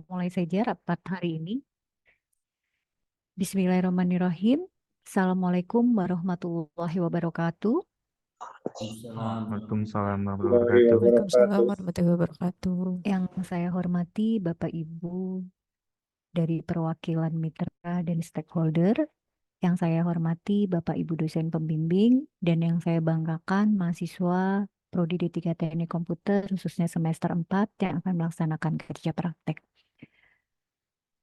Mulai saja rapat hari ini. Bismillahirrahmanirrahim. Assalamualaikum warahmatullahi wabarakatuh. Waalaikumsalam warahmatullahi wabarakatuh. Waalaikumsalam warahmatullahi wabarakatuh. Yang saya hormati Bapak Ibu dari perwakilan mitra dan stakeholder, yang saya hormati Bapak Ibu dosen pembimbing, dan yang saya banggakan mahasiswa Prodi D3 Teknik Komputer khususnya semester 4 yang akan melaksanakan kerja praktek.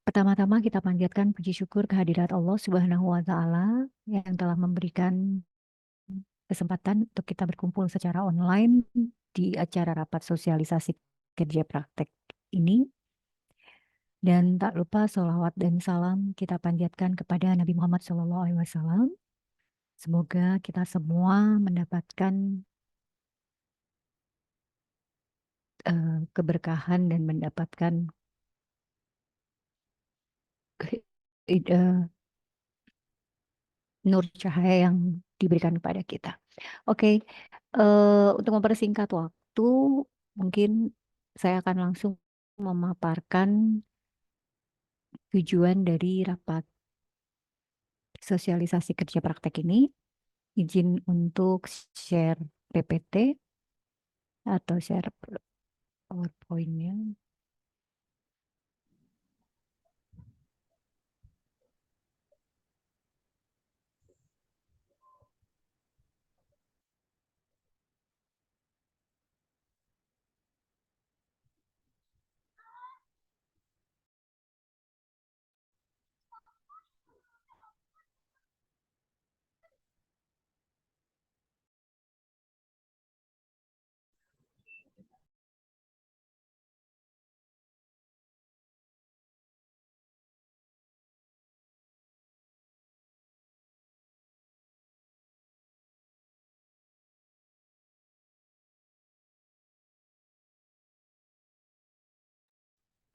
Pertama-tama kita panjatkan puji syukur kehadirat Allah Subhanahu wa Ta'ala yang telah memberikan kesempatan untuk kita berkumpul secara online di acara rapat sosialisasi kerja praktek ini. Dan tak lupa sholawat dan salam kita panjatkan kepada Nabi Muhammad SAW. Semoga kita semua mendapatkan keberkahan dan mendapatkan nur cahaya yang diberikan kepada kita. Oke, untuk mempersingkat waktu, mungkin saya akan langsung memaparkan tujuan dari rapat sosialisasi kerja praktek ini. Izin untuk share PPT atau share PowerPoint-nya.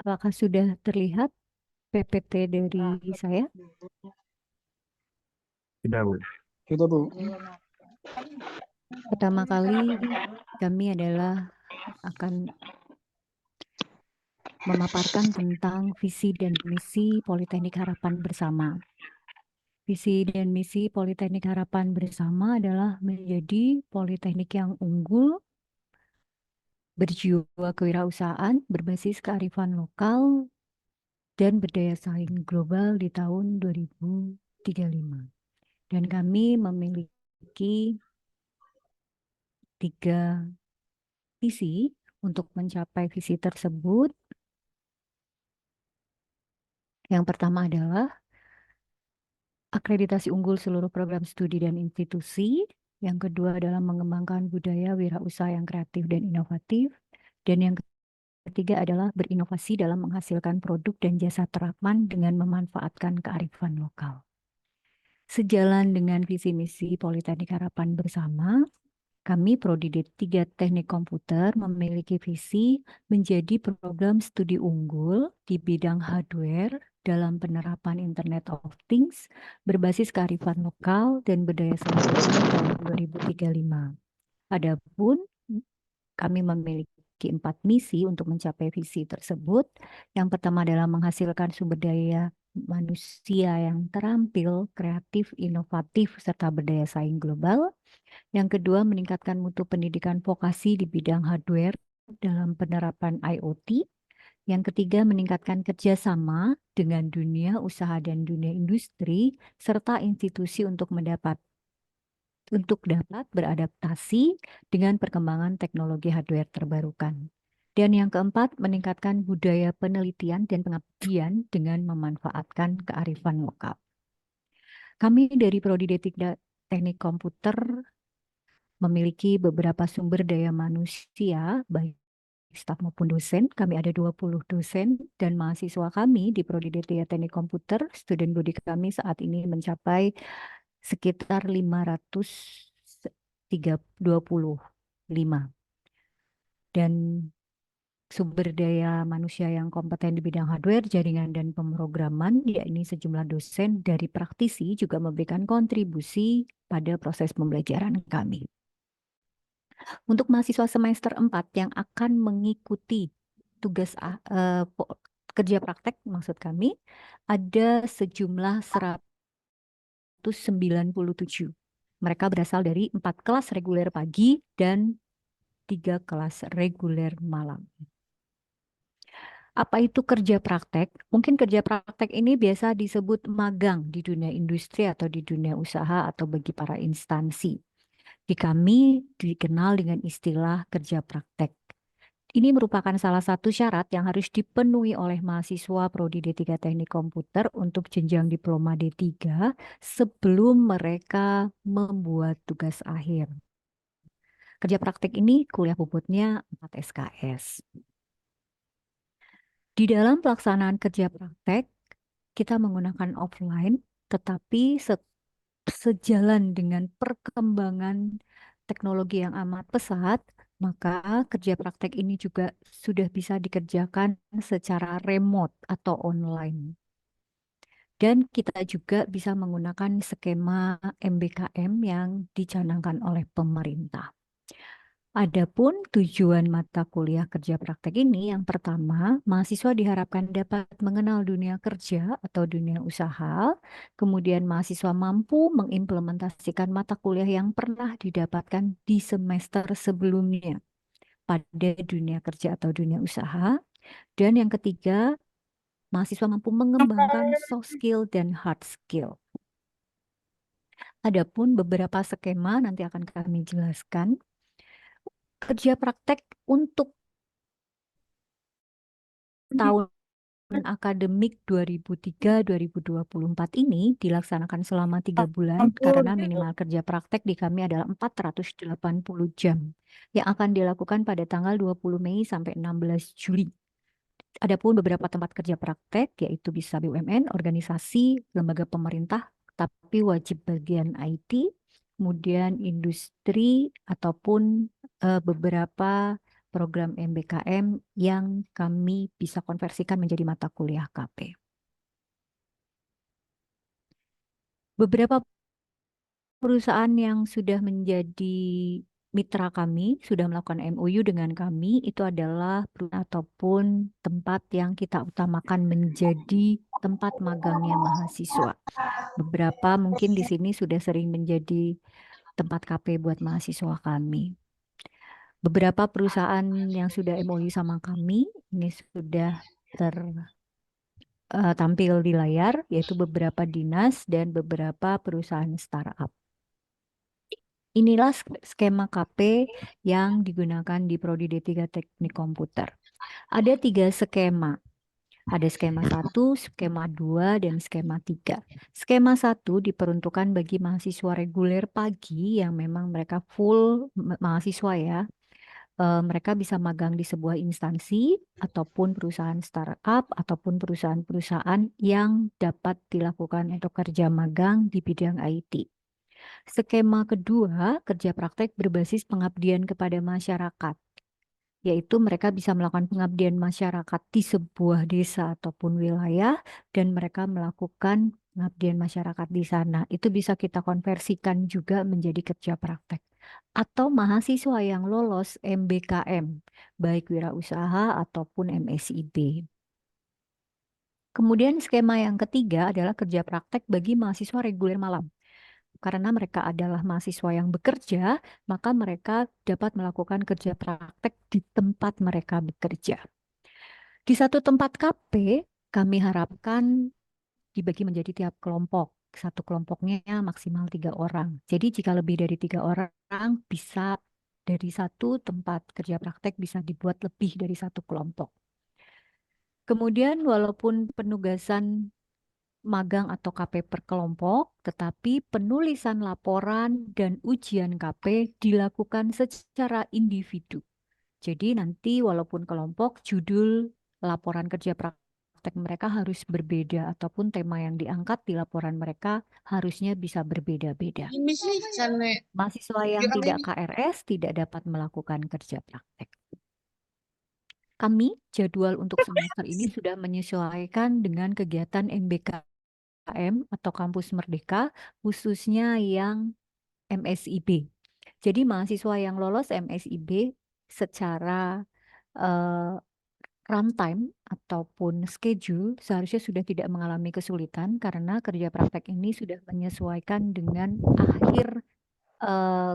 Apakah sudah terlihat PPT dari saya? Tidak, Bu. Kita Bu. Pertama kali kami adalah akan memaparkan tentang visi dan misi Politeknik Harapan Bersama. Visi dan misi Politeknik Harapan Bersama adalah menjadi politeknik yang unggul, berjiwa kewirausahaan, berbasis kearifan lokal, dan berdaya saing global di tahun 2035. Dan kami memiliki 3 visi untuk mencapai visi tersebut. Yang pertama adalah akreditasi unggul seluruh program studi dan institusi. Yang kedua adalah mengembangkan budaya wirausaha yang kreatif dan inovatif. Dan yang ketiga adalah berinovasi dalam menghasilkan produk dan jasa terapan dengan memanfaatkan kearifan lokal. Sejalan dengan visi misi Politeknik Harapan Bersama, kami Prodi D3 Teknik Komputer memiliki visi menjadi program studi unggul di bidang hardware dalam penerapan Internet of Things berbasis kearifan lokal dan berdaya saing tahun 2035. Adapun kami memiliki 4 misi untuk mencapai visi tersebut. Yang pertama adalah menghasilkan sumber daya manusia yang terampil, kreatif, inovatif, serta berdaya saing global. Yang kedua, meningkatkan mutu pendidikan vokasi di bidang hardware dalam penerapan IoT. Yang ketiga, meningkatkan kerjasama dengan dunia usaha dan dunia industri, serta institusi untuk dapat beradaptasi dengan perkembangan teknologi hardware terbarukan. Dan yang keempat, meningkatkan budaya penelitian dan pengabdian dengan memanfaatkan kearifan lokal. Kami dari Prodi D3 Teknik Komputer memiliki beberapa sumber daya manusia, baik staf maupun dosen. Kami ada 20 dosen dan mahasiswa kami di Prodi D3 Teknik Komputer. Student body kami saat ini mencapai sekitar 525. Dan sumber daya manusia yang kompeten di bidang hardware, jaringan, dan pemrograman, yakni sejumlah dosen dari praktisi juga memberikan kontribusi pada proses pembelajaran kami. Untuk mahasiswa semester 4 yang akan mengikuti tugas kerja praktek, maksud kami, ada sejumlah 197. Mereka berasal dari 4 kelas reguler pagi dan 3 kelas reguler malam. Apa itu kerja praktek? Mungkin kerja praktek ini biasa disebut magang di dunia industri atau di dunia usaha atau bagi para instansi. Di kami dikenal dengan istilah kerja praktek. Ini merupakan salah satu syarat yang harus dipenuhi oleh mahasiswa Prodi D3 Teknik Komputer untuk jenjang diploma D3 sebelum mereka membuat tugas akhir. Kerja praktek ini kuliah bobotnya 4 SKS. Di dalam pelaksanaan kerja praktek, kita menggunakan offline, tetapi sejalan dengan perkembangan teknologi yang amat pesat, maka kerja praktek ini juga sudah bisa dikerjakan secara remote atau online. Dan kita juga bisa menggunakan skema MBKM yang dicanangkan oleh pemerintah. Adapun tujuan mata kuliah kerja praktek ini, yang pertama, mahasiswa diharapkan dapat mengenal dunia kerja atau dunia usaha, kemudian mahasiswa mampu mengimplementasikan mata kuliah yang pernah didapatkan di semester sebelumnya pada dunia kerja atau dunia usaha, dan yang ketiga, mahasiswa mampu mengembangkan soft skill dan hard skill. Adapun beberapa skema nanti akan kami jelaskan. Kerja praktek untuk tahun akademik 2003-2024 ini dilaksanakan selama 3 bulan karena minimal kerja praktek di kami adalah 480 jam yang akan dilakukan pada tanggal 20 Mei sampai 16 Juli. Adapun beberapa tempat kerja praktek yaitu bisa BUMN, organisasi, lembaga pemerintah, tapi wajib bagian IT, kemudian industri ataupun beberapa program MBKM yang kami bisa konversikan menjadi mata kuliah KP. Beberapa perusahaan yang sudah menjadi mitra kami, sudah melakukan MOU dengan kami, itu adalah ataupun tempat yang kita utamakan menjadi tempat magangnya mahasiswa. Beberapa mungkin di sini sudah sering menjadi tempat KP buat mahasiswa kami. Beberapa perusahaan yang sudah MOU sama kami, ini sudah tampil di layar, yaitu beberapa dinas dan beberapa perusahaan startup. Inilah skema KP yang digunakan di Prodi D3 Teknik Komputer. Ada 3 skema. Ada skema 1, skema 2, dan skema 3. Skema 1 diperuntukkan bagi mahasiswa reguler pagi yang memang mereka full mahasiswa ya. Mereka bisa magang di sebuah instansi ataupun perusahaan startup ataupun perusahaan-perusahaan yang dapat dilakukan untuk kerja magang di bidang IT. Skema kedua, kerja praktek berbasis pengabdian kepada masyarakat, yaitu mereka bisa melakukan pengabdian masyarakat di sebuah desa ataupun wilayah dan mereka melakukan pengabdian masyarakat di sana. Itu bisa kita konversikan juga menjadi kerja praktek. Atau mahasiswa yang lolos MBKM, baik wirausaha ataupun MSIB. Kemudian skema yang ketiga adalah kerja praktek bagi mahasiswa reguler malam. Karena mereka adalah mahasiswa yang bekerja, maka mereka dapat melakukan kerja praktek di tempat mereka bekerja. Di satu tempat KP, kami harapkan dibagi menjadi tiap kelompok. Satu kelompoknya maksimal 3 orang. Jadi jika lebih dari 3 orang, bisa dari satu tempat kerja praktek bisa dibuat lebih dari satu kelompok. Kemudian walaupun penugasan magang atau KP per kelompok, tetapi penulisan laporan dan ujian KP dilakukan secara individu. Jadi nanti walaupun kelompok, judul laporan kerja praktek mereka harus berbeda ataupun tema yang diangkat di laporan mereka harusnya bisa berbeda-beda. Mahasiswa yang tidak KRS tidak dapat melakukan kerja praktek. Kami jadwal untuk semester ini sudah menyesuaikan dengan kegiatan MBKM atau Kampus Merdeka, khususnya yang MSIB. Jadi mahasiswa yang lolos MSIB secara eh, runtime ataupun schedule seharusnya sudah tidak mengalami kesulitan karena kerja praktek ini sudah menyesuaikan dengan akhir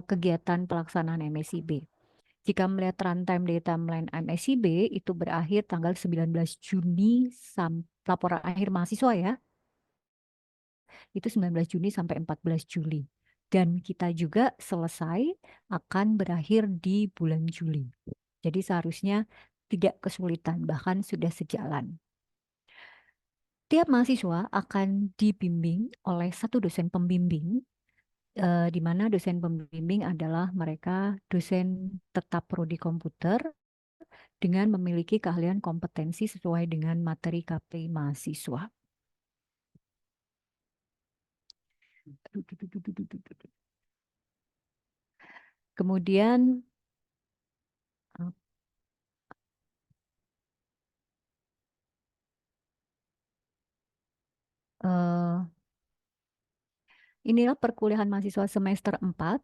kegiatan pelaksanaan MSIB. Jika melihat runtime dari timeline MSIB itu berakhir tanggal 19 Juni laporan akhir mahasiswa ya, itu 19 Juni sampai 14 Juli. Dan kita juga selesai akan berakhir di bulan Juli. Jadi seharusnya tidak kesulitan, bahkan sudah sejalan. Tiap mahasiswa akan dibimbing oleh satu dosen pembimbing, di mana dosen pembimbing adalah mereka dosen tetap prodi komputer dengan memiliki keahlian kompetensi sesuai dengan materi KP mahasiswa. Kemudian inilah perkuliahan mahasiswa semester 4.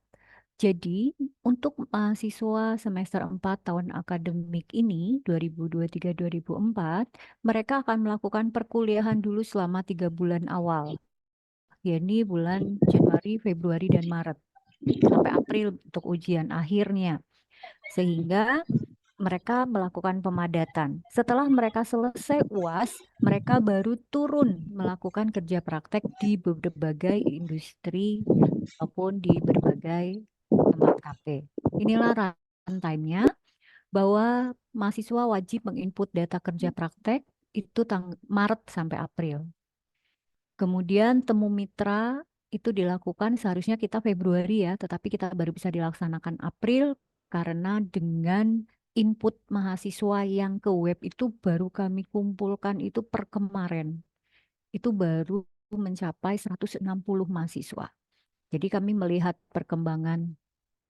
Jadi, untuk mahasiswa semester 4 tahun akademik ini, 2023-2024, mereka akan melakukan perkuliahan dulu selama 3 bulan awal, yakni bulan Januari, Februari, dan Maret, sampai April untuk ujian akhirnya. Sehingga mereka melakukan pemadatan. Setelah mereka selesai UAS, mereka baru turun melakukan kerja praktek di berbagai industri maupun di berbagai tempat KP. Inilah runtime-nya bahwa mahasiswa wajib menginput data kerja praktek itu Maret sampai April. Kemudian temu mitra itu dilakukan seharusnya kita Februari ya, tetapi kita baru bisa dilaksanakan April karena dengan input mahasiswa yang ke web itu baru kami kumpulkan itu per kemarin. Itu baru mencapai 160 mahasiswa. Jadi kami melihat perkembangan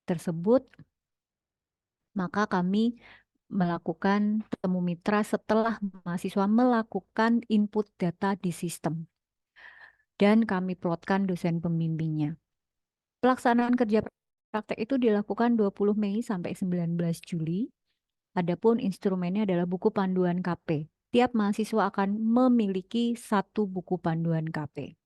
tersebut, maka kami melakukan temu mitra setelah mahasiswa melakukan input data di sistem. Dan kami plotkan dosen pembimbingnya. Pelaksanaan kerja praktek itu dilakukan 20 Mei sampai 19 Juli. Adapun instrumennya adalah buku panduan KP. Tiap mahasiswa akan memiliki satu buku panduan KP.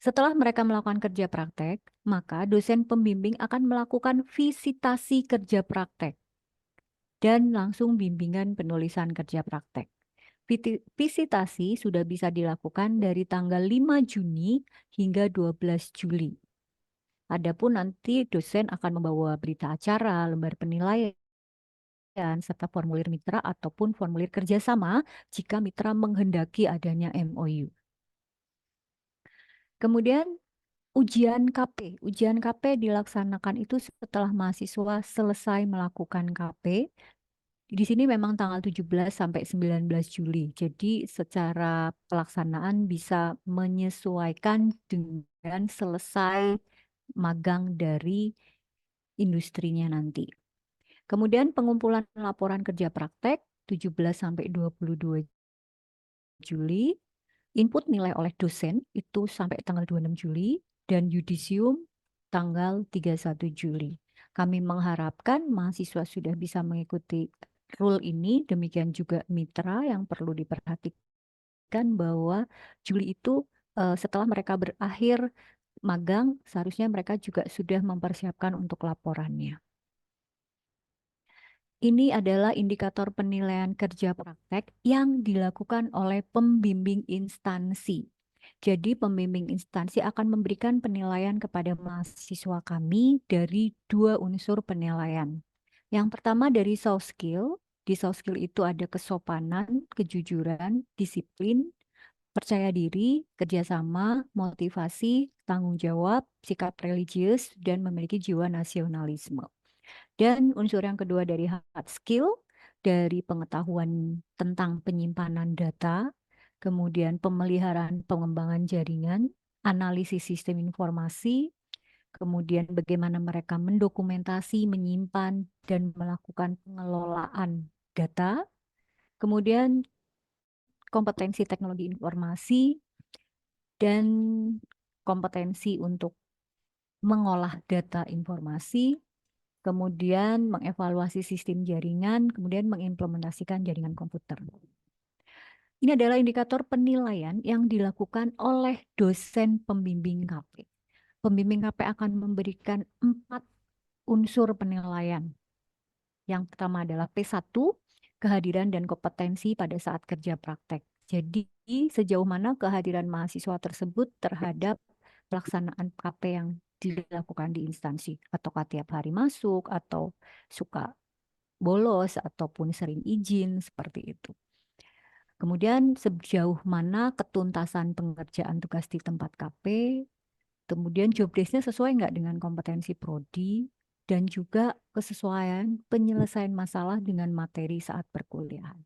Setelah mereka melakukan kerja praktek, maka dosen pembimbing akan melakukan visitasi kerja praktek dan langsung bimbingan penulisan kerja praktek. Visitasi sudah bisa dilakukan dari tanggal 5 Juni hingga 12 Juli. Adapun nanti dosen akan membawa berita acara, lembar penilaian, serta formulir mitra ataupun formulir kerjasama jika mitra menghendaki adanya MOU. Kemudian ujian KP. Ujian KP dilaksanakan itu setelah mahasiswa selesai melakukan KP. Di sini memang tanggal 17 sampai 19 Juli. Jadi secara pelaksanaan bisa menyesuaikan dengan selesai magang dari industrinya nanti. Kemudian pengumpulan laporan kerja praktek 17 sampai 22 Juli. Input nilai oleh dosen itu sampai tanggal 26 Juli dan yudisium tanggal 31 Juli. Kami mengharapkan mahasiswa sudah bisa mengikuti rule ini, demikian juga mitra yang perlu diperhatikan bahwa Juli itu setelah mereka berakhir magang, seharusnya mereka juga sudah mempersiapkan untuk laporannya. Ini adalah indikator penilaian kerja praktek yang dilakukan oleh pembimbing instansi. Jadi pembimbing instansi akan memberikan penilaian kepada mahasiswa kami dari 2 unsur penilaian. Yang pertama dari soft skill. Di soft skill itu ada kesopanan, kejujuran, disiplin, percaya diri, kerjasama, motivasi, tanggung jawab, sikap religius, dan memiliki jiwa nasionalisme. Dan unsur yang kedua dari hard skill, dari pengetahuan tentang penyimpanan data, kemudian pemeliharaan pengembangan jaringan, analisis sistem informasi, kemudian bagaimana mereka mendokumentasi, menyimpan, dan melakukan pengelolaan data, kemudian kompetensi teknologi informasi, dan kompetensi untuk mengolah data informasi, kemudian mengevaluasi sistem jaringan, kemudian mengimplementasikan jaringan komputer. Ini adalah indikator penilaian yang dilakukan oleh dosen pembimbing KP. Pembimbing KP akan memberikan 4 unsur penilaian. Yang pertama adalah P1, kehadiran dan kompetensi pada saat kerja praktek. Jadi, sejauh mana kehadiran mahasiswa tersebut terhadap pelaksanaan KP yang dilakukan di instansi. Ataukah tiap hari masuk, atau suka bolos, ataupun sering izin, seperti itu. Kemudian sejauh mana ketuntasan pengerjaan tugas di tempat KP, kemudian job desk-nya sesuai nggak dengan kompetensi prodi, dan juga kesesuaian penyelesaian masalah dengan materi saat perkuliahan.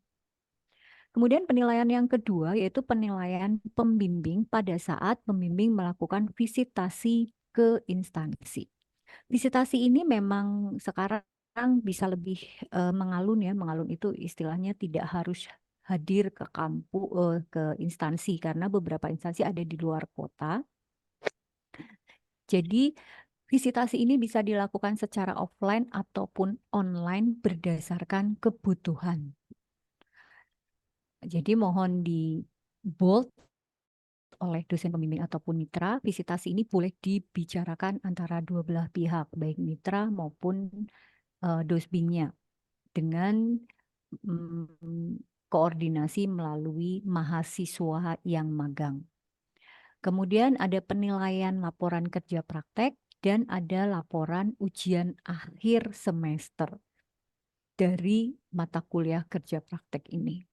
Kemudian penilaian yang kedua yaitu penilaian pembimbing pada saat pembimbing melakukan visitasi ke instansi. Visitasi ini memang sekarang bisa lebih mengalun ya. Mengalun itu istilahnya tidak harus hadir ke kampus, ke instansi, karena beberapa instansi ada di luar kota. Jadi visitasi ini bisa dilakukan secara offline ataupun online berdasarkan kebutuhan. Jadi mohon di bold oleh dosen pembimbing ataupun mitra, visitasi ini boleh dibicarakan antara dua belah pihak, baik mitra maupun dosbingnya, dengan koordinasi melalui mahasiswa yang magang. Kemudian ada penilaian laporan kerja praktek dan ada laporan ujian akhir semester dari mata kuliah kerja praktek ini.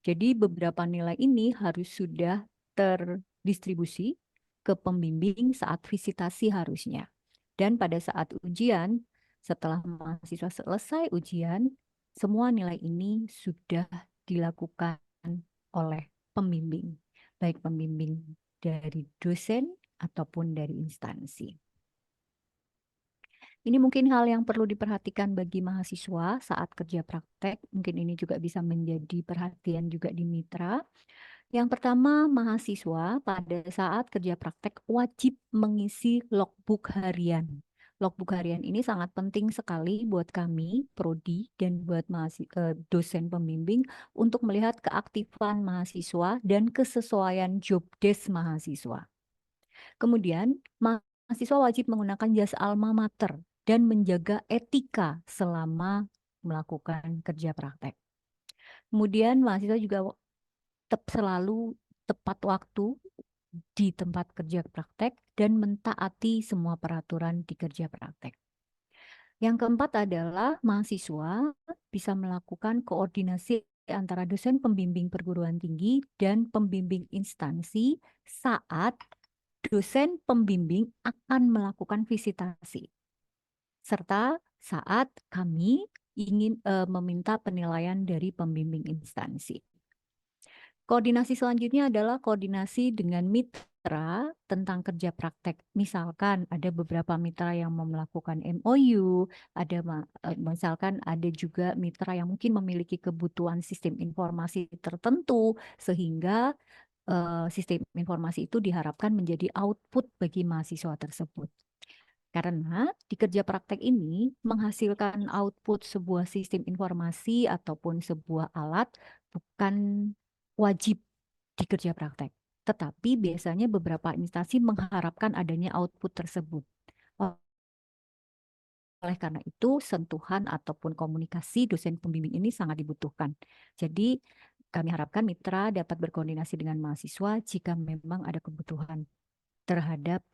Jadi beberapa nilai ini harus sudah terdistribusi ke pembimbing saat visitasi harusnya. Dan pada saat ujian, setelah mahasiswa selesai ujian, semua nilai ini sudah dilakukan oleh pembimbing, baik pembimbing dari dosen ataupun dari instansi. Ini mungkin hal yang perlu diperhatikan bagi mahasiswa saat kerja praktek. Mungkin ini juga bisa menjadi perhatian juga di mitra. Yang pertama, mahasiswa pada saat kerja praktek wajib mengisi logbook harian. Logbook harian ini sangat penting sekali buat kami, prodi, dan buat dosen pembimbing untuk melihat keaktifan mahasiswa dan kesesuaian job desk mahasiswa. Kemudian, mahasiswa wajib menggunakan jas alma mater dan menjaga etika selama melakukan kerja praktek. Kemudian, mahasiswa juga selalu tepat waktu di tempat kerja praktek dan mentaati semua peraturan di kerja praktek. Yang keempat adalah mahasiswa bisa melakukan koordinasi antara dosen pembimbing perguruan tinggi dan pembimbing instansi saat dosen pembimbing akan melakukan visitasi, serta saat kami ingin meminta penilaian dari pembimbing instansi. Koordinasi selanjutnya adalah koordinasi dengan mitra tentang kerja praktek. Misalkan ada beberapa mitra yang mau melakukan MOU, misalkan ada juga mitra yang mungkin memiliki kebutuhan sistem informasi tertentu, sehingga sistem informasi itu diharapkan menjadi output bagi mahasiswa tersebut. Karena di kerja praktek ini menghasilkan output sebuah sistem informasi ataupun sebuah alat bukan wajib di kerja praktek. Tetapi biasanya beberapa instansi mengharapkan adanya output tersebut. Oleh karena itu, sentuhan ataupun komunikasi dosen pembimbing ini sangat dibutuhkan. Jadi, kami harapkan mitra dapat berkoordinasi dengan mahasiswa jika memang ada kebutuhan terhadap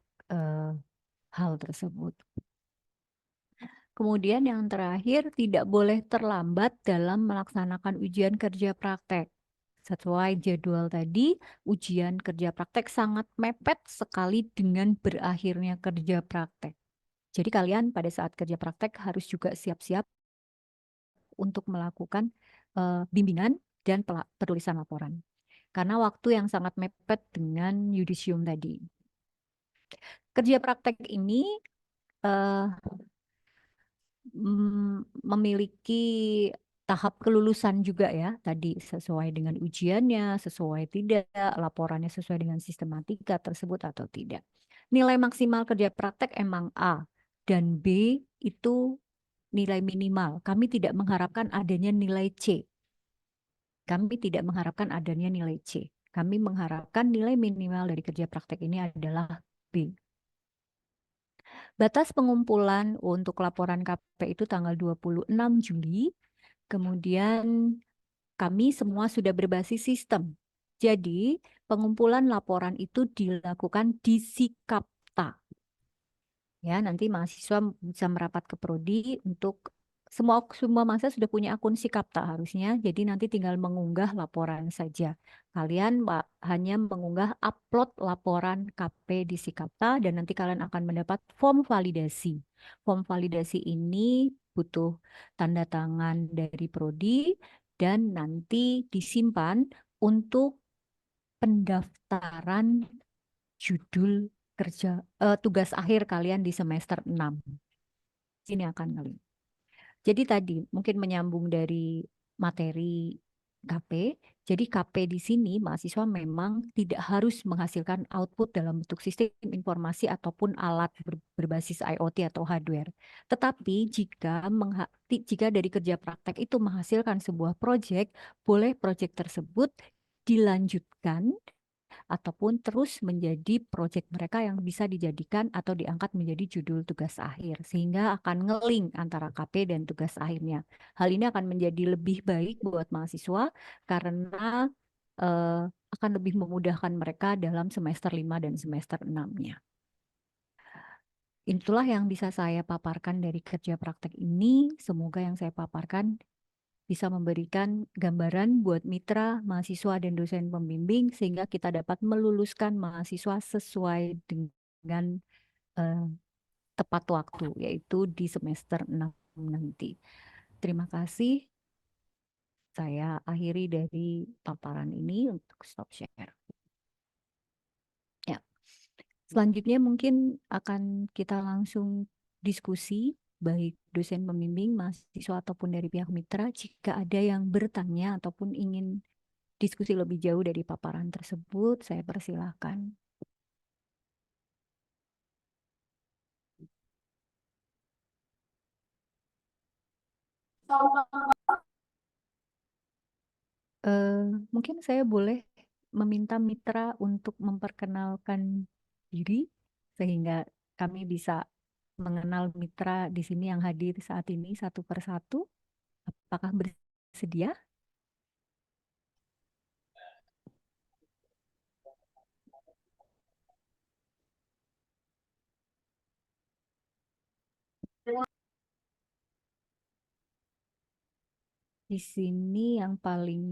hal tersebut. Kemudian yang terakhir, tidak boleh terlambat dalam melaksanakan ujian kerja praktek. Sesuai jadwal tadi, ujian kerja praktek sangat mepet sekali dengan berakhirnya kerja praktek. Jadi kalian pada saat kerja praktek harus juga siap-siap untuk melakukan bimbingan dan penulisan laporan. Karena waktu yang sangat mepet dengan yudisium tadi. Kerja praktek ini memiliki tahap kelulusan juga ya, tadi sesuai dengan ujiannya, sesuai tidak, laporannya sesuai dengan sistematika tersebut atau tidak. nilai maksimal kerja praktek emang A dan B itu nilai minimal. Kami tidak mengharapkan adanya nilai C. Kami tidak mengharapkan adanya nilai C. Kami mengharapkan nilai minimal dari kerja praktek ini adalah B. Batas pengumpulan untuk laporan KP itu tanggal 26 Juli. Kemudian kami semua sudah berbasis sistem. Jadi, pengumpulan laporan itu dilakukan di Sikapta. Ya, nanti mahasiswa bisa merapat ke prodi untuk semua mahasiswa sudah punya akun Sikapta harusnya. Jadi nanti tinggal mengunggah laporan saja. Kalian hanya mengunggah upload laporan KP di Sikapta dan nanti kalian akan mendapat form validasi. Form validasi ini butuh tanda tangan dari prodi dan nanti disimpan untuk pendaftaran judul kerja tugas akhir kalian di semester 6. Ini akan kalian. Jadi tadi mungkin menyambung dari materi KP. Jadi KP di sini mahasiswa memang tidak harus menghasilkan output dalam bentuk sistem informasi ataupun alat berbasis IoT atau hardware. Tetapi jika dari kerja praktek itu menghasilkan sebuah proyek, boleh proyek tersebut dilanjutkan ataupun terus menjadi proyek mereka yang bisa dijadikan atau diangkat menjadi judul tugas akhir sehingga akan ngeling antara KP dan tugas akhirnya. Hal ini akan menjadi lebih baik buat mahasiswa karena eh, akan lebih memudahkan mereka dalam semester 5 dan semester 6-nya. Itulah yang bisa saya paparkan dari kerja praktek ini. Semoga yang saya paparkan bisa memberikan gambaran buat mitra, mahasiswa, dan dosen pembimbing sehingga kita dapat meluluskan mahasiswa sesuai dengan eh, tepat waktu, yaitu di semester 6 nanti. Terima kasih. Saya akhiri dari paparan ini untuk stop share. Ya. Selanjutnya mungkin akan kita langsung diskusi baik dosen pembimbing, mahasiswa ataupun dari pihak mitra jika ada yang bertanya ataupun ingin diskusi lebih jauh dari paparan tersebut, saya persilahkan. Eh, Mungkin saya boleh meminta mitra untuk memperkenalkan diri sehingga kami bisa mengenal mitra di sini yang hadir saat ini satu persatu. Apakah bersedia? Di sini yang paling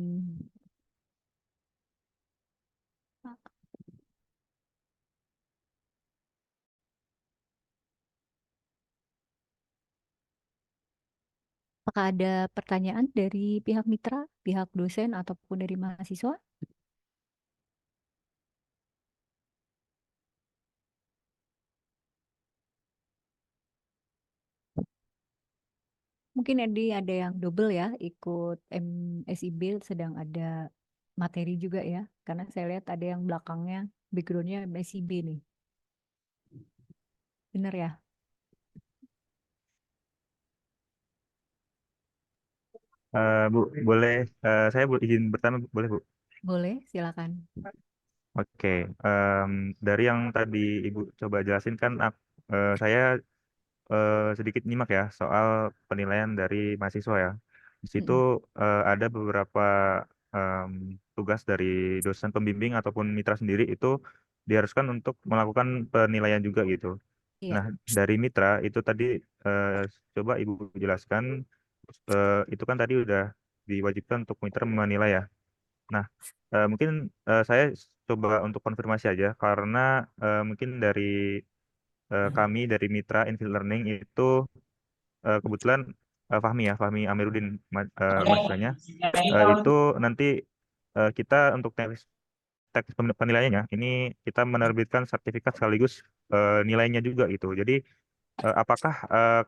apakah ada pertanyaan dari pihak mitra, pihak dosen ataupun dari mahasiswa? Mungkin ada yang double ya, ikut MSIB sedang ada materi juga ya. Karena saya lihat ada yang belakangnya, backgroundnya MSIB nih. Bener ya? Bu, boleh saya izin bertanya, boleh Bu? Boleh, silakan. Oke, dari yang tadi Ibu coba jelasin kan, saya sedikit nyimak ya soal penilaian dari mahasiswa ya. Di situ Mm-mm. ada beberapa em, tugas dari dosen pembimbing ataupun mitra sendiri itu diharuskan untuk melakukan penilaian juga gitu. Iya, Nah, dari mitra itu tadi eh, coba Ibu jelaskan, itu kan tadi udah diwajibkan untuk mitra menilai ya. Nah, mungkin saya coba untuk konfirmasi aja karena mungkin dari kami dari Mitra Infield Learning itu kebetulan Fahmi Amiruddin mahasiswanya itu nanti kita untuk teks penilaiannya ini kita menerbitkan sertifikat sekaligus nilainya juga gitu. Jadi apakah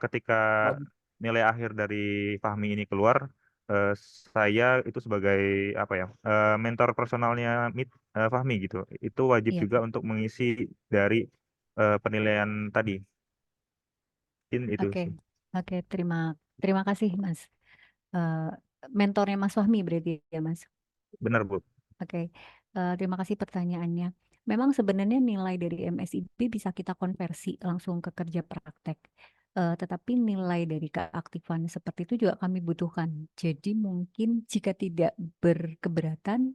ketika nilai akhir dari Fahmi ini keluar, eh, saya itu sebagai apa ya mentor personalnya Fahmi gitu, itu wajib iya. juga untuk mengisi dari penilaian tadi. Mungkin itu Oke, sih. oke, terima kasih Mas. Eh, Mentornya Mas Fahmi berarti ya Mas. Benar, Bu. Oke, terima kasih pertanyaannya. Memang sebenarnya nilai dari MSIP bisa kita konversi langsung ke kerja praktek. Tetapi nilai dari keaktifan seperti itu juga kami butuhkan. Jadi mungkin jika tidak berkeberatan,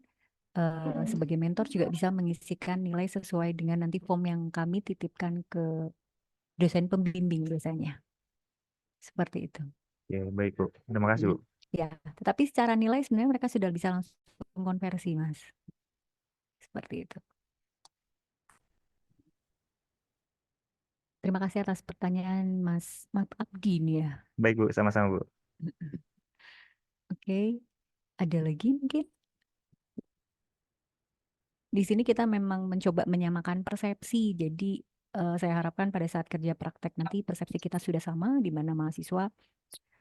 sebagai mentor juga bisa mengisikan nilai sesuai dengan nanti form yang kami titipkan ke dosen pembimbing biasanya. Seperti itu. Oke, baik, Bu. Terima kasih, Bu. Ya, tetapi secara nilai sebenarnya mereka sudah bisa langsung konversi, Mas. Seperti itu. Terima kasih atas pertanyaan Mas Abdi nih ya. Baik, Bu. Sama-sama, Bu. Oke, ada lagi mungkin? Di sini kita memang mencoba menyamakan persepsi. Jadi saya harapkan pada saat kerja praktek nanti persepsi kita sudah sama, di mana mahasiswa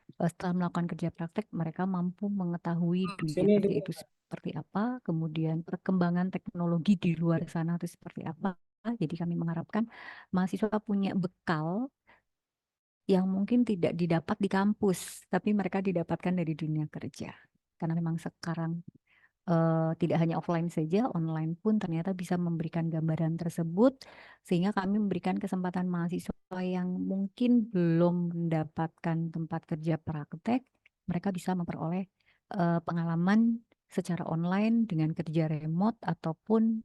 setelah melakukan kerja praktek mereka mampu mengetahui dunia Sini kerja itu seperti apa, kemudian perkembangan teknologi di luar sana itu seperti apa. Jadi kami mengharapkan mahasiswa punya bekal yang mungkin tidak didapat di kampus, tapi mereka didapatkan dari dunia kerja. Karena memang sekarang tidak hanya offline saja, online pun ternyata bisa memberikan gambaran tersebut, sehingga kami memberikan kesempatan mahasiswa yang mungkin belum mendapatkan tempat kerja praktek, mereka bisa memperoleh pengalaman secara online dengan kerja remote ataupun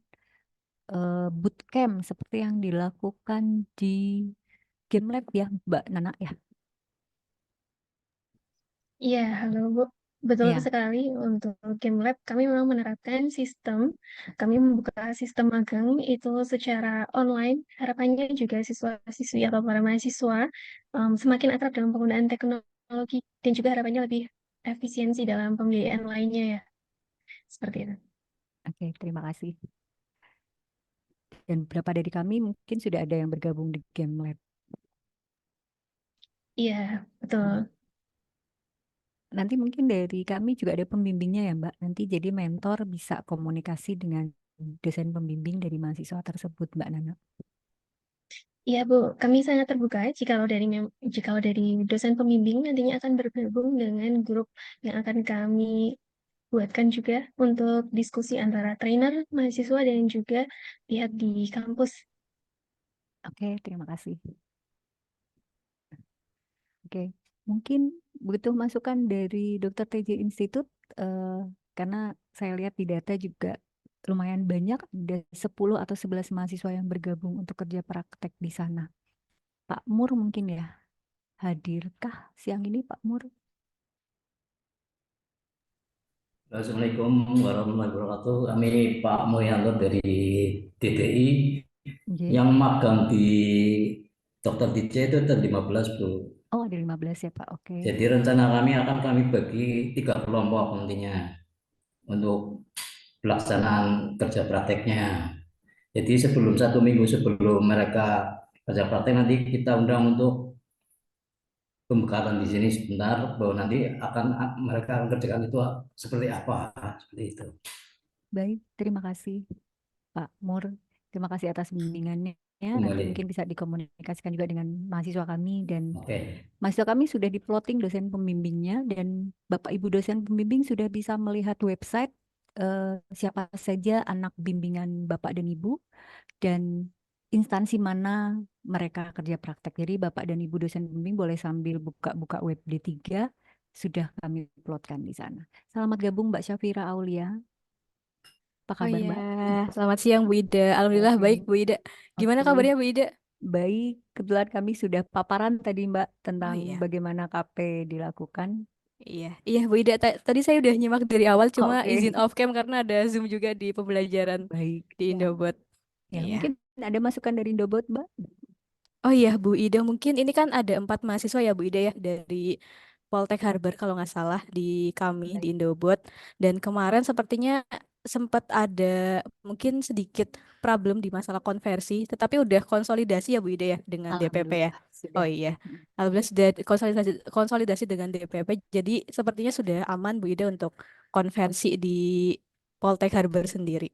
bootcamp seperti yang dilakukan di Game Lab ya, Mbak Nana ya. Iya, halo Bu. Betul Ya, sekali untuk Game Lab kami memang menerapkan kami membuka sistem magang itu secara online. Harapannya juga siswa-siswi atau para mahasiswa semakin akrab dalam penggunaan teknologi dan juga harapannya lebih efisiensi dalam pembiayaan lainnya ya. Seperti itu. oke, terima kasih. Dan beberapa dari kami mungkin sudah ada yang bergabung di Game Lab. Iya, betul. Nanti mungkin dari kami juga ada pembimbingnya ya Mbak. Nanti jadi mentor bisa komunikasi dengan dosen pembimbing dari mahasiswa tersebut Mbak Nana. Iya Bu, kami sangat terbuka jikalau dari dosen pembimbing nantinya akan bergabung dengan grup yang akan kami buatkan juga untuk diskusi antara trainer, mahasiswa, dan juga pihak di kampus. Oke, terima kasih. Oke, mungkin butuh masukan dari Dr. TJ Institute karena saya lihat di data juga lumayan banyak, ada 10 atau 11 mahasiswa yang bergabung untuk kerja praktek di sana. Pak Mur mungkin ya, hadirkah siang ini Pak Mur? Assalamualaikum warahmatullahi wabarakatuh. Kami Pak Mulyanto dari DTI Oke. yang magang di Dokter DJ itu ada 15, Bu. Oh, ada 15 ya Pak, oke. Jadi rencana kami bagi 3 kelompok nantinya untuk pelaksanaan kerja prakteknya. Jadi sebelum 1 minggu sebelum mereka kerja praktek nanti kita undang untuk pembekalan di sini sebentar bahwa nanti mereka akan kerjakan itu seperti apa, seperti itu. Baik, terima kasih Pak Mur. Terima kasih atas bimbingannya. Nanti Kembali. mungkin bisa dikomunikasikan juga dengan mahasiswa kami dan Oke. mahasiswa kami sudah di-plotting dosen pembimbingnya dan Bapak Ibu dosen pembimbing sudah bisa melihat website siapa saja anak bimbingan Bapak dan Ibu dan instansi mana mereka kerja praktek. Jadi Bapak dan Ibu dosen pembimbing boleh sambil buka-buka web D3 sudah kami plotkan di sana. Selamat gabung Mbak Syafira Aulia. Apa Oh kabar iya, Mbak? selamat siang Bu Ida. Alhamdulillah Oke. baik Bu Ida. Gimana Oke. kabarnya Bu Ida? Baik, kebetulan kami sudah paparan tadi Mbak Oh tentang iya, bagaimana KP dilakukan. iya Bu Ida. Tadi saya udah nyimak dari awal, cuma Oke, izin off cam karena ada Zoom juga di pembelajaran baik. di Ya, Indobot. ya Iya. mungkin ada masukan dari Indobot Mbak? Oh iya Bu Ida, mungkin ini kan ada 4 mahasiswa ya Bu Ida ya dari Poltek Harbar kalau nggak salah di kami di Baik. Indobot. Dan kemarin sepertinya sempat ada mungkin sedikit problem di masalah konversi, tetapi udah konsolidasi ya Bu Ida ya dengan DPP ya. Alhamdulillah sudah. Oh iya, alhamdulillah sudah konsolidasi dengan DPP. Jadi sepertinya sudah aman Bu Ida untuk konversi di Poltek Harbar sendiri.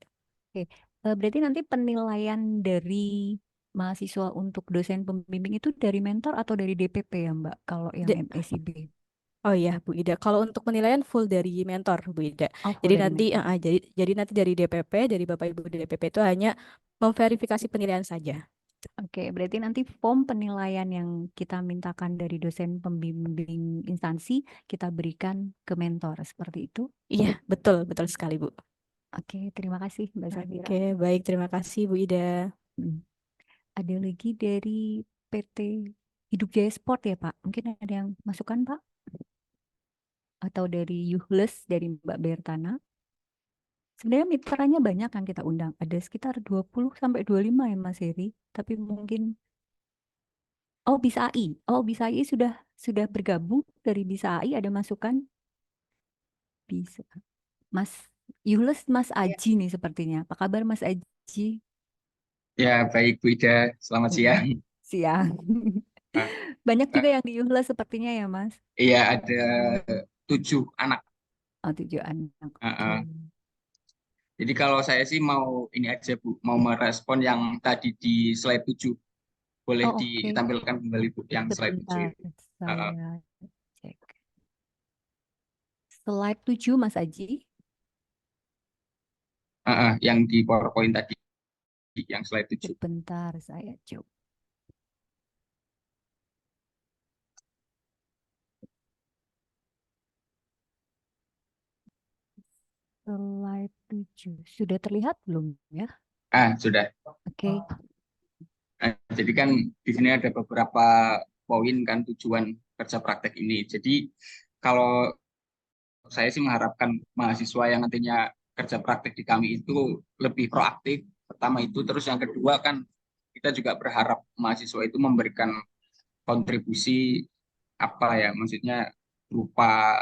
Oke, berarti nanti penilaian dari mahasiswa untuk dosen pembimbing itu dari mentor atau dari DPP ya Mbak? Kalau yang Da- MACB. Oh iya Bu Ida, kalau untuk penilaian full dari mentor Bu Ida. Oh, full Jadi dari nanti mentor. jadi nanti dari DPP, dari Bapak Ibu DPP itu hanya memverifikasi penilaian saja. Oke, berarti nanti form penilaian yang kita mintakan dari dosen pembimbing instansi kita berikan ke mentor seperti itu. Iya, betul, betul sekali Bu. Oke, terima kasih Mbak Safira. Oke, baik, terima kasih Bu Ida. Hmm. Ada lagi dari PT Hidup Jaya Sport ya Pak? Mungkin ada yang masukan Pak? Atau dari Yuhles dari Mbak Bertana? Sebenarnya mitranya banyak yang kita undang. Ada sekitar 20 sampai 25 ya Mas Heri. Tapi mungkin Bisa AI. Bisa AI sudah bergabung dari Bisa AI ada masukan bisa. Mas Yules Mas Ya, Aji nih sepertinya. Apa kabar Mas Aji? ya, baik Bu Ida, selamat siang. Mm-mm. Siang. Ah, Banyak ah, juga yang di Yules sepertinya ya Mas. Iya, ada 7 anak. 7 anak. Ah, Oke. ah. Jadi kalau saya sih mau ini aja Bu, mau merespon yang tadi di slide 7. Boleh Oke. ditampilkan kembali Bu, yang slide 7 Sebentar itu. Ah, ah. saya cek. Slide 7 Mas Aji. Yang di PowerPoint tadi, yang slide 7. Sebentar saya coba. Slide 7. Sudah terlihat belum ya? Sudah. Oke. Jadi kan di sini ada beberapa poin kan tujuan kerja praktek ini. Jadi kalau saya sih mengharapkan mahasiswa yang nantinya kerja praktek di kami itu lebih proaktif. Pertama itu, terus yang kedua kan kita juga berharap mahasiswa itu memberikan kontribusi apa ya, maksudnya berupa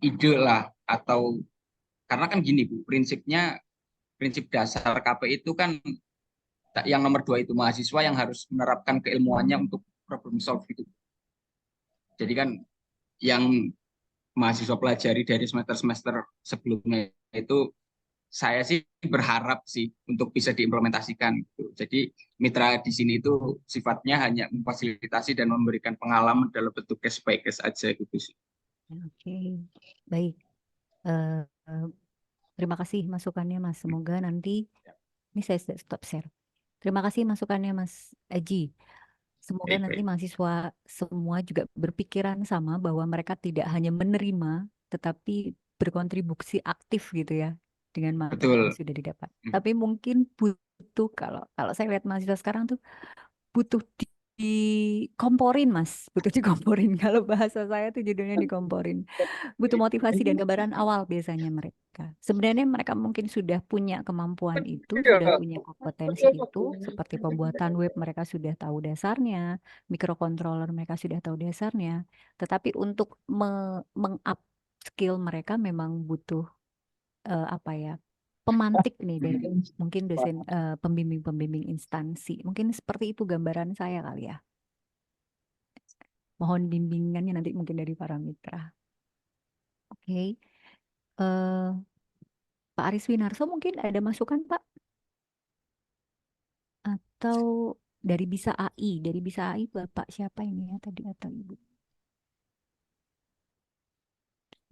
ide lah atau karena kan gini Bu, prinsip dasar KP itu kan yang nomor 2 itu mahasiswa yang harus menerapkan keilmuannya untuk problem solve itu. Jadi kan yang mahasiswa pelajari dari semester-semester sebelumnya itu saya sih berharap sih untuk bisa diimplementasikan gitu. Jadi mitra di sini itu sifatnya hanya memfasilitasi dan memberikan pengalaman dalam bentuk case by case aja gitu sih. Oke. Baik. Eh, eh, Terima kasih masukannya Mas. Semoga nanti ini saya stop share. Terima kasih masukannya Mas Aji. Semoga nanti Baik-baik. mahasiswa semua juga berpikiran sama bahwa mereka tidak hanya menerima, tetapi berkontribusi aktif gitu ya dengan materi yang Betul. sudah didapat. Tapi mungkin butuh kalau kalau saya lihat mahasiswa sekarang tuh butuh dikomporin Mas, butuh dikomporin. Kalau bahasa saya tuh judulnya dikomporin. Butuh motivasi dan gambaran awal biasanya mereka. Sebenarnya mereka mungkin sudah punya kemampuan itu, sudah punya kompetensi itu, seperti pembuatan web mereka sudah tahu dasarnya, microcontroller mereka sudah tahu dasarnya. Tetapi untuk meng-up skill mereka memang butuh apa ya? Pemantik nih dari mungkin dosen pembimbing-pembimbing instansi. Mungkin seperti itu gambaran saya kali ya. Mohon bimbingannya nanti mungkin dari para mitra. Oke. Eh, Pak Aris Winarso mungkin ada masukan Pak? Atau dari Bisa AI? Dari Bisa AI Bapak siapa ini ya tadi atau Ibu?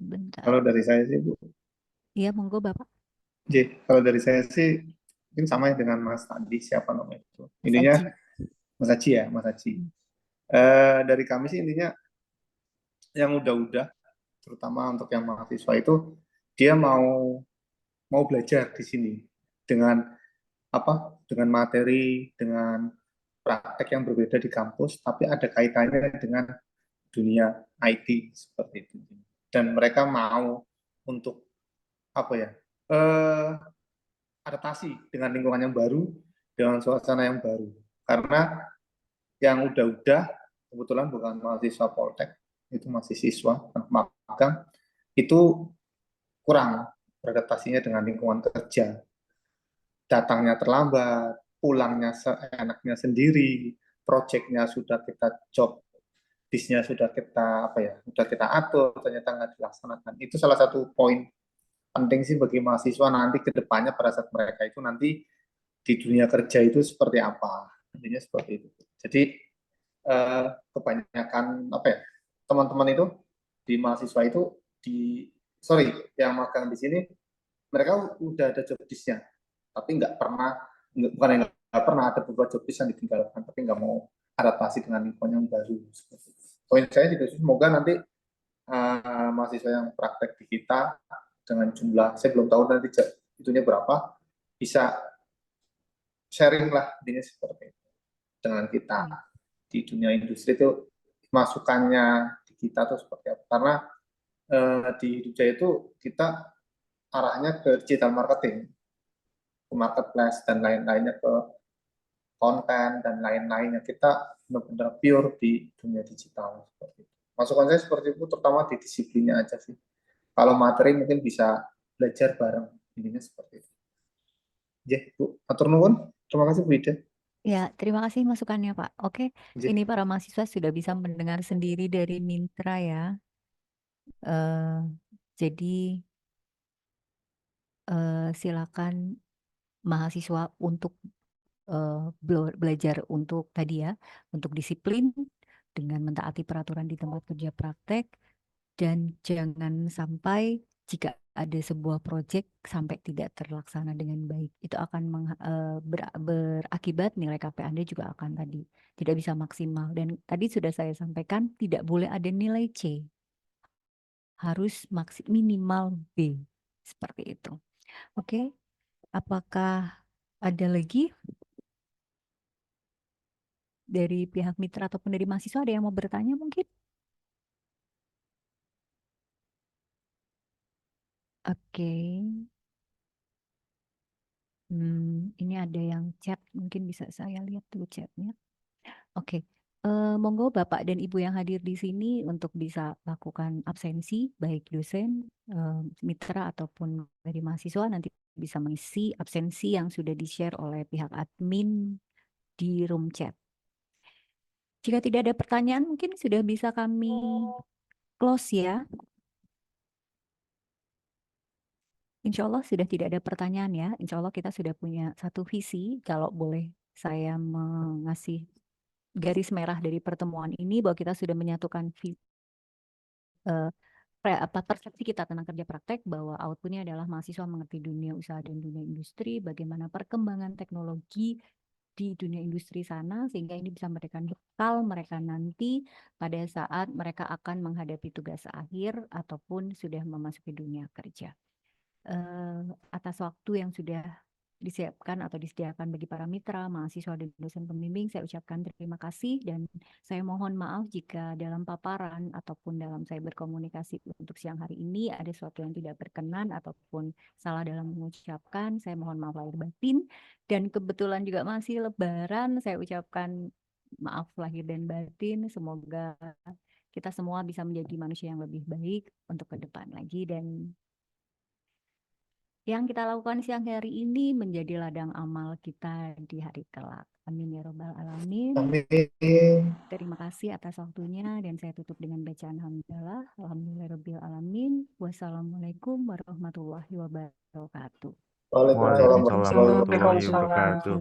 Bentar. Kalau dari saya sih, Bu, Iya, monggo Bapak. Kalau dari saya sih mungkin sama ya dengan Mas tadi, siapa namanya itu. Mas Intinya Aji. Mas Aji ya, Mas Aji. Hmm. Dari kami sih intinya yang udah-udah, terutama untuk yang mahasiswa itu dia mau belajar di sini dengan dengan materi, dengan praktek yang berbeda di kampus, tapi ada kaitannya dengan dunia IT seperti itu. Dan mereka mau untuk eh, adaptasi dengan lingkungan yang baru, dengan suasana yang baru. Karena yang udah-udah, kebetulan bukan mahasiswa Poltek, itu masih siswa, magang, itu kurang beradaptasinya dengan lingkungan kerja. Datangnya terlambat, pulangnya seenaknya sendiri, proyeknya sudah kita job, bisnya sudah kita sudah kita atur, ternyata nggak dilaksanakan. Itu salah satu poin penting sih bagi mahasiswa nanti ke depannya pada saat mereka itu nanti di dunia kerja itu seperti apa, intinya seperti itu. Jadi kebanyakan apa ya, teman-teman itu di mahasiswa itu yang magang di sini mereka udah ada job disk-nya, tapi bukan yang nggak pernah, ada beberapa job disk yang ditinggalkan, tapi nggak mau adaptasi dengan lingkungan yang baru. Poin saya juga semoga nanti mahasiswa yang praktek di kita dengan jumlah, saya belum tahu nanti itunya berapa, bisa sharing lah intinya seperti itu dengan kita di dunia industri itu, masukannya di kita tuh seperti apa, karena di Hidup Jaya itu kita arahnya ke digital marketing, ke marketplace dan lain-lainnya, ke konten dan lain-lainnya, kita benar-benar pure di dunia digital seperti itu. Masukan saya seperti itu, terutama di disiplinnya aja sih. Kalau materi mungkin bisa belajar bareng, intinya seperti itu. Ya, Bu, atur nuwun. Terima kasih Bu Ida. Ya, terima kasih masukannya, Pak. Oke, Ya. ini para mahasiswa sudah bisa mendengar sendiri dari Mintra ya. Jadi silakan mahasiswa untuk belajar untuk tadi ya, untuk disiplin dengan mentaati peraturan di tempat kerja praktek, dan jangan sampai jika ada sebuah proyek sampai tidak terlaksana dengan baik, itu akan berakibat nilai KP Anda juga akan tadi tidak bisa maksimal. Dan tadi sudah saya sampaikan, tidak boleh ada nilai C, harus minimal B, seperti itu. Oke, apakah ada lagi dari pihak mitra ataupun dari mahasiswa, ada yang mau bertanya mungkin? Oke. Ini ada yang chat, mungkin bisa saya lihat dulu chatnya. Oke. Monggo Bapak dan Ibu yang hadir di sini untuk bisa lakukan absensi, baik dosen, mitra ataupun dari mahasiswa, nanti bisa mengisi absensi yang sudah di-share oleh pihak admin di room chat. Jika tidak ada pertanyaan, mungkin sudah bisa kami close ya. Insya Allah sudah tidak ada pertanyaan ya. Insya Allah kita sudah punya satu visi. Kalau boleh saya mengasih garis merah dari pertemuan ini, bahwa kita sudah menyatukan persepsi kita tentang kerja praktek, bahwa outputnya adalah mahasiswa mengerti dunia usaha dan dunia industri, bagaimana perkembangan teknologi di dunia industri sana, sehingga ini bisa memberikan bekal mereka nanti pada saat mereka akan menghadapi tugas akhir ataupun sudah memasuki dunia kerja. Atas waktu yang sudah disiapkan atau disediakan bagi para mitra, mahasiswa, dan dosen pembimbing, saya ucapkan terima kasih, dan saya mohon maaf jika dalam paparan ataupun dalam saya berkomunikasi untuk siang hari ini ada sesuatu yang tidak berkenan ataupun salah dalam mengucapkan. Saya mohon maaf lahir batin, dan kebetulan juga masih Lebaran, saya ucapkan maaf lahir dan batin. Semoga kita semua bisa menjadi manusia yang lebih baik untuk ke depan lagi, dan yang kita lakukan siang hari ini menjadi ladang amal kita di hari kelak. Amin ya robbal alamin. Amin. Terima kasih atas waktunya, dan saya tutup dengan bacaan hamdalah. Alhamdulillahirabbil alamin. Wassalamualaikum warahmatullahi wabarakatuh. Waalaikumsalam Waalaikumsalam warahmatullahi Waalaikumsalam. wabarakatuh.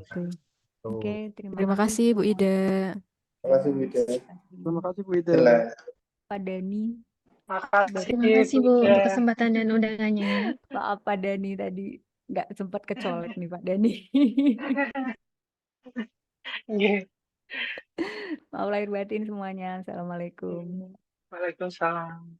Oke, Terima kasih Bu Ida. Terima kasih Bu Ida. Terima kasih Bu Ida. Jelas. Pak Dani. Terima kasih Bu untuk kesempatan dan undangannya. Maaf Pak Dani, tadi nggak sempat kecolek nih Pak Dani. Maaf lahir batin semuanya. Assalamualaikum. Waalaikumsalam.